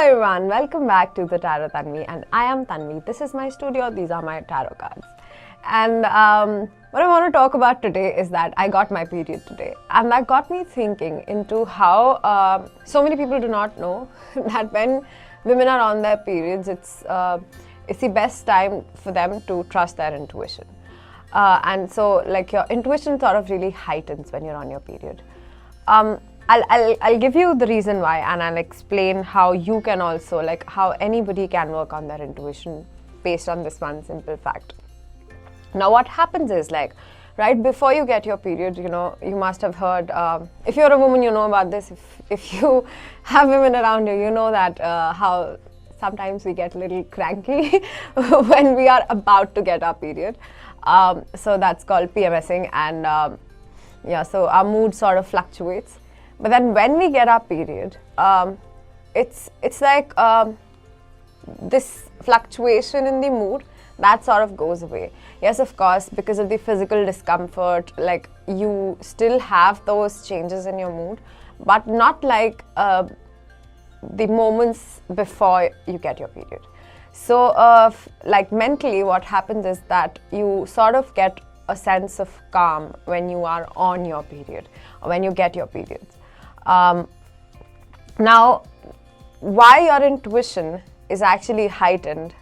everyone, welcome back to the Tarot Tanvi, and I am Tanvi. This is my studio, these are my tarot cards. And what I want to talk about today is that I got my period today, and that got me thinking into how so many people do not know that when women are on their periods, it's the best time for them to trust their intuition. And so, like, your intuition sort of really heightens when you're on your period. I'll give you the reason why, and I'll explain how you can also, like, how anybody can work on their intuition based on this one simple fact. Now, what happens is, like, right before you get your period, you know, you must have heard, if you're a woman, you know about this. If you have women around you, you know that how sometimes we get a little cranky when we are about to get our period. So that's called PMSing, and yeah, so our mood sort of fluctuates. But then when we get our period, it's like this fluctuation in the mood that sort of goes away. Yes, of course, because of the physical discomfort, like, you still have those changes in your mood, but not like the moments before you get your period. So like, mentally, what happens is that you sort of get a sense of calm when you are on your period or when you get your periods. Now, why your intuition is actually heightened,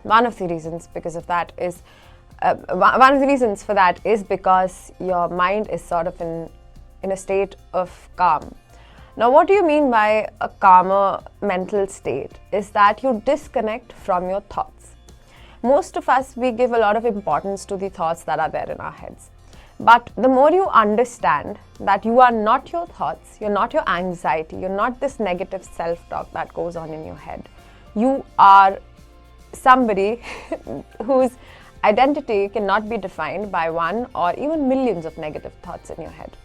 one of the reasons because of that is one of the reasons for that is because your mind is sort of in a state of calm. Now, what do you mean by a calmer mental state? Is that you disconnect from your thoughts. Most of us, we give a lot of importance to the thoughts that are there in our heads. But the more you understand that you are not your thoughts, you're not your anxiety, you're not this negative self-talk that goes on in your head. You are somebody whose identity cannot be defined by one or even millions of negative thoughts in your head.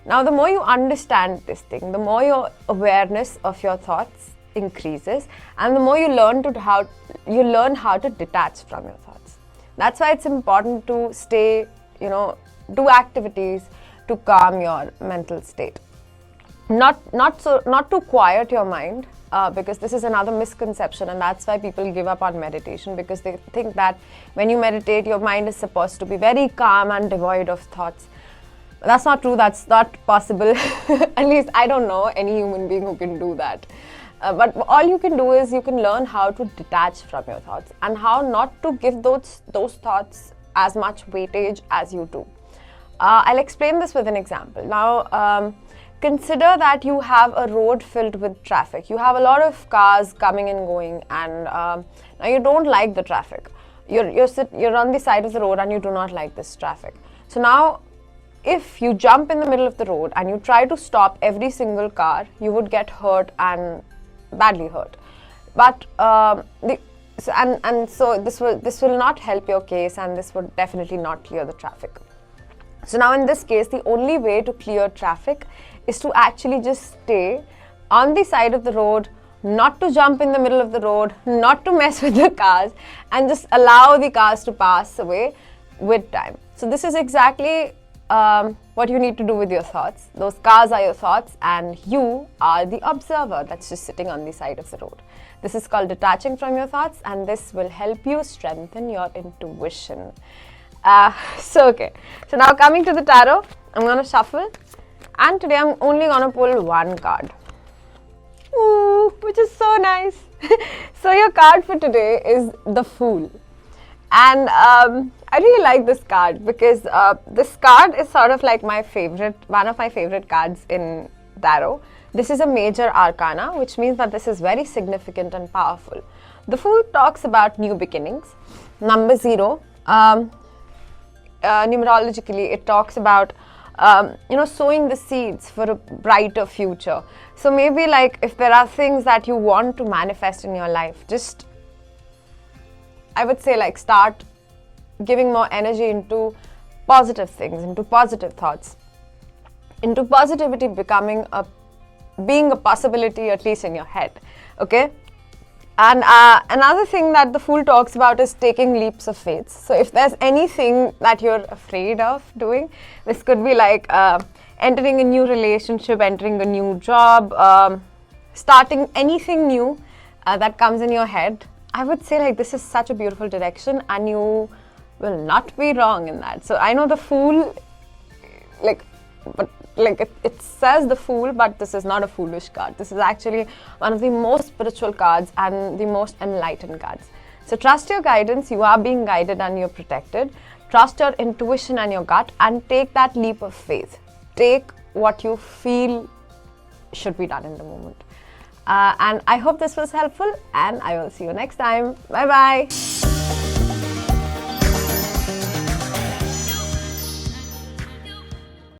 Now, the more you understand this thing, the more your awareness of your thoughts increases, and the more you learn how to detach from your thoughts. That's why it's important to stay, do activities to calm your mental state. Not to quiet your mind, because this is another misconception, and that's why people give up on meditation, because they think that when you meditate, your mind is supposed to be very calm and devoid of thoughts. That's not true. That's not possible. At least I don't know any human being who can do that. But all you can do is you can learn how to detach from your thoughts and how not to give those thoughts as much weightage as you do. I'll explain this with an example. Now, consider that you have a road filled with traffic. You have a lot of cars coming and going, and now you don't like the traffic. You're on the side of the road and you do not like this traffic. So now, if you jump in the middle of the road and you try to stop every single car, you would get hurt and badly hurt. But so this will not help your case, and this would definitely not clear the traffic. So now, in this case, the only way to clear traffic is to actually just stay on the side of the road, not to jump in the middle of the road, not to mess with the cars, and just allow the cars to pass away with time. So this is exactly what you need to do with your thoughts. Those cars are your thoughts, and you are the observer that's just sitting on the side of the road. This is called detaching from your thoughts, and this will help you strengthen your intuition. Okay. So now, coming to the tarot, I'm going to shuffle, and today I'm only going to pull one card. Ooh, which is so nice. So your card for today is the Fool. And I really like this card because this card is sort of like one of my favorite cards in tarot. This is a major arcana, which means that this is very significant and powerful. The Fool talks about new beginnings. Number 0, numerologically, it talks about sowing the seeds for a brighter future. So maybe, like, if there are things that you want to manifest in your life, just, I would say, like, start giving more energy into positive things, into positive thoughts, into positivity being a possibility, at least in your head. Okay? And another thing that the Fool talks about is taking leaps of faith. So if there's anything that you're afraid of doing, this could be like entering a new relationship, entering a new job, starting anything new that comes in your head, I would say like this is such a beautiful direction and you will not be wrong in that. So I know the Fool, it says the Fool, but this is not a foolish card. This is actually one of the most spiritual cards and the most enlightened cards. So trust your guidance. You are being guided and you're protected. Trust your intuition and your gut and take that leap of faith. Take what you feel should be done in the moment. And I hope this was helpful and I will see you next time. Bye bye.